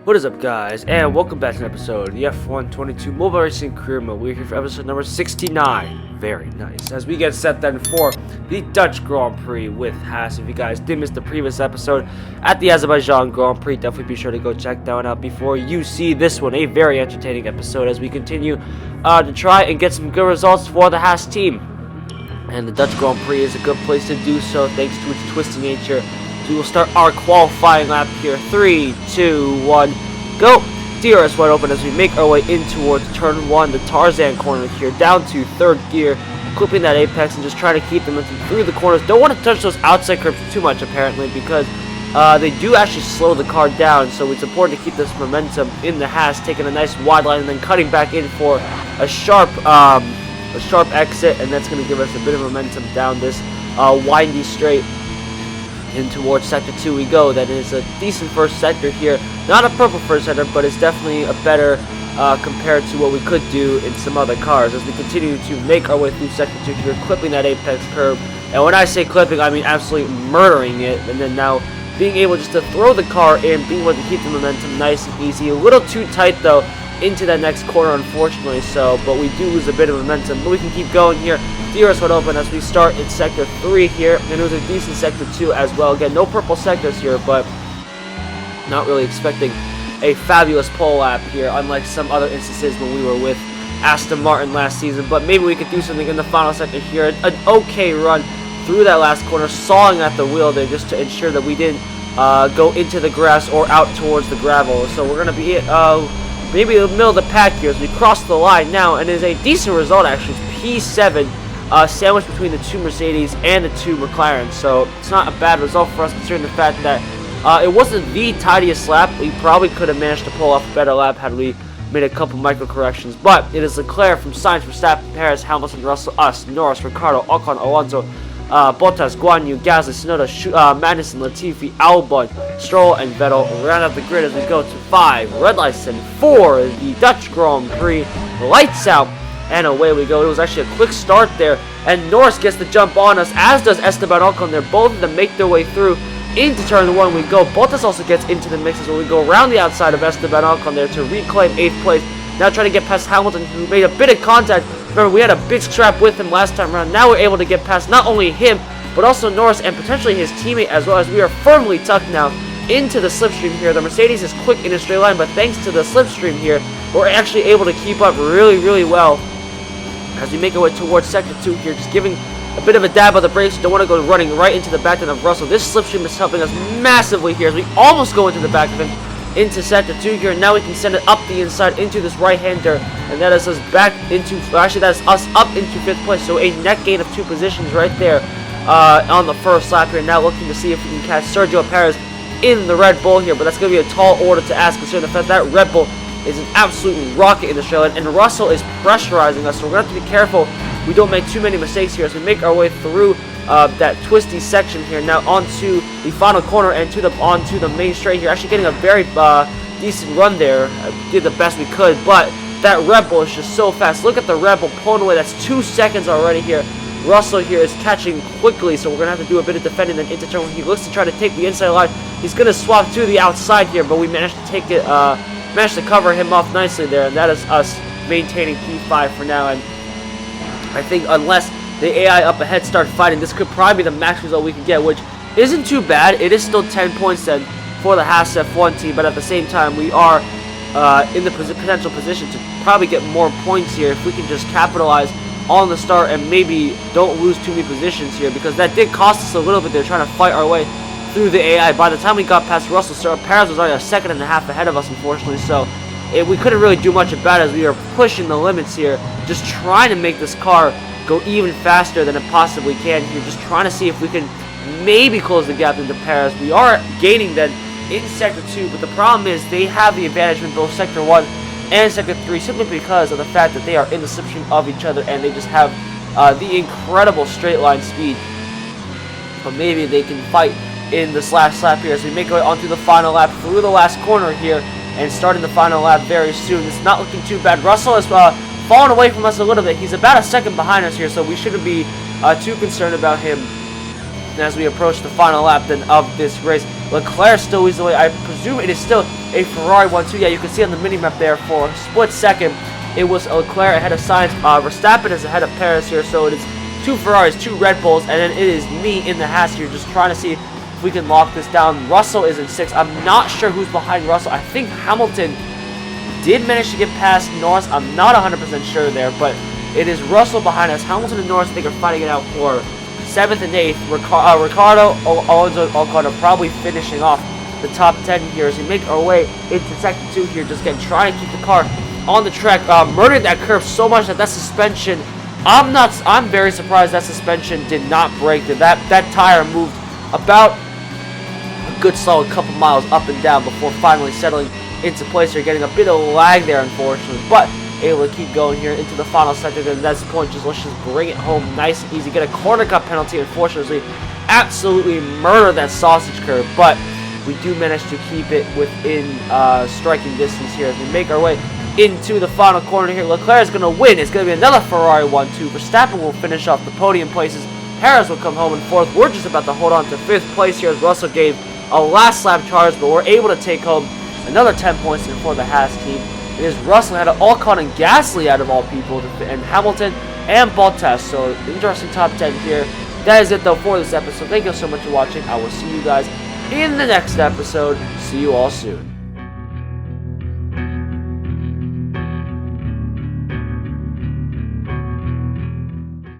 What is up, guys, and welcome back to an episode of the F122 Mobile Racing Career Mode. We're here for episode number 69. Very nice. As we get set then for the Dutch Grand Prix with Haas. If you guys did miss the previous episode at the Azerbaijan Grand Prix, definitely be sure to go check that one out before you see this one. A very entertaining episode as we continue to try and get some good results for the Haas team. And the Dutch Grand Prix is a good place to do so thanks to its twisty nature. We will start our qualifying lap here. 3, 2, 1, go! DRS wide open as we make our way in towards turn 1, the Tarzan corner here, down to third gear, clipping that apex and just trying to keep them through the corners. Don't want to touch those outside curbs too much apparently because they do actually slow the car down, so it's important to keep this momentum in the Haas, taking a nice wide line and then cutting back in for a sharp exit, and that's going to give us a bit of momentum down this windy straight. In towards sector 2 we go. That is a decent first sector here. Not a purple first sector, but it's definitely a better compared to what we could do in some other cars as we continue to make our way through sector 2 here, clipping that apex curve. And when I say clipping, I mean absolutely murdering it. And then now being able just to throw the car in, being able to keep the momentum nice and easy. A little too tight though into that next corner, unfortunately, but we do lose a bit of momentum, but we can keep going here. DRS wide open as we start in sector 3 here, and it was a decent sector 2 as well. Again, no purple sectors here, but not really expecting a fabulous pole lap here, unlike some other instances when we were with Aston Martin last season. But maybe we could do something in the final sector here. An okay run through that last corner, sawing at the wheel there just to ensure that we didn't go into the grass or out towards the gravel. So we're going to be maybe in the middle of the pack here as we cross the line now, and it is a decent result actually. It's P7. Sandwiched between the two Mercedes and the two McLarens, so it's not a bad result for us considering the fact that it wasn't the tidiest lap. We probably could have managed to pull off a better lap had we made a couple micro corrections, but it is Leclerc from Sainz, Verstappen, Perez, Hamilton, Russell, us, Norris, Ricciardo, Ocon, Alonso, Bottas, Guan Yu, Gasly, Tsunoda, Magnussen, Latifi, Albon, Stroll, and Vettel round out the grid as we go to 5 red lights and 4 the Dutch Grand Prix. Lights out. And away we go. It was actually a quick start there, and Norris gets the jump on us, as does Esteban Ocon there. Both of them make their way through into turn 1 we go. Bottas also gets into the mix as well. We go around the outside of Esteban Ocon there to reclaim 8th place. Now trying to get past Hamilton, who made a bit of contact. Remember, we had a big scrap with him last time around. Now we're able to get past not only him, but also Norris and potentially his teammate as well, as we are firmly tucked now into the slipstream here. The Mercedes is quick in a straight line, but thanks to the slipstream here, we're actually able to keep up really well as we make our way towards sector 2 here, just giving a bit of a dab of the brakes. Don't want to go running right into the back end of Russell. This slipstream is helping us massively here as we almost go into the back of him into sector 2 here. Now we can send it up the inside into this right-hander, and that is us back into, actually that is us up into 5th place, so a net gain of 2 positions right there on the first lap here. Now looking to see if we can catch Sergio Perez in the Red Bull here, but that's going to be a tall order to ask considering the fact that Red Bull is an absolute rocket in the straight line, and Russell is pressurizing us, so we're going to have to be careful we don't make too many mistakes here as we make our way through that twisty section here, now onto the final corner and onto the main straight here. Actually getting a very decent run there. Did the best we could, but that Red Bull is just so fast. Look at the Red Bull pulling away. That's 2 seconds already here. Russell here is catching quickly, so we're going to have to do a bit of defending then into turn 1. He looks to try to take the inside line. He's going to swap to the outside here, but we managed to take it, managed to cover him off nicely there, and that is us maintaining P5 for now. And I think unless the AI up ahead start fighting, this could probably be the max result we can get, which isn't too bad. It is still 10 points then for the Haas F1 team, but at the same time we are in the potential position to probably get more points here if we can just capitalize on the start and maybe don't lose too many positions here, because that did cost us a little bit there trying to fight our way through the AI. By the time we got past Russell, Perez was already a second and a half ahead of us, unfortunately, so we couldn't really do much about it as we were pushing the limits here, just trying to make this car go even faster than it possibly can here, just trying to see if we can maybe close the gap into Perez. We are gaining then in sector 2, but the problem is they have the advantage in both sector 1 and sector 3 simply because of the fact that they are in the slipstream of each other and they just have the incredible straight line speed. But maybe they can fight in this last lap here as we make our way onto the final lap through the last corner here and starting the final lap very soon. It's not looking too bad. Russell has fallen away from us a little bit. He's about a second behind us here, so we shouldn't be too concerned about him And as we approach the final lap then of this race, Leclerc still leads the way. I presume it is still a Ferrari 1-2. Yeah, you can see on the mini-map there for a split second, it was Leclerc ahead of Sainz. Verstappen is ahead of Perez here, so it is 2 Ferraris, 2 Red Bulls, and then it is me in the Haas here just trying to see if we can lock this down. Russell is in 6th. I'm not sure who's behind Russell. I think Hamilton did manage to get past Norris. I'm not 100% sure there, but it is Russell behind us. Hamilton and Norris, I think, are fighting it out for 7th and 8th. Ricardo, Alonso, Ocon are probably finishing off the top 10 here as we make our way into second 2 here. Just again, trying to keep the car on the track. Murdered that curve so much that suspension, I'm very surprised that suspension did not break. That tire moved about a good solid couple miles up and down before finally settling into place here, getting a bit of lag there unfortunately, but able to keep going here into the final sector. And that's the point. Let's just bring it home nice and easy. Get a corner cut penalty, unfortunately. Absolutely murder that sausage curve, but we do manage to keep it within striking distance here as we make our way into the final corner here. Leclerc is going to win. It's going to be another Ferrari 1-2. Verstappen will finish off the podium places. Perez will come home in 4th. We're just about to hold on to 5th place here as Russell gave a last lap charge, but we're able to take home another 10 points here for the Haas team. It is Russell had Ocon and Gasly out of all people, and Hamilton and Bottas. So interesting top 10 here. That is it though for this episode. Thank you so much for watching. I will see you guys in the next episode. See you all soon.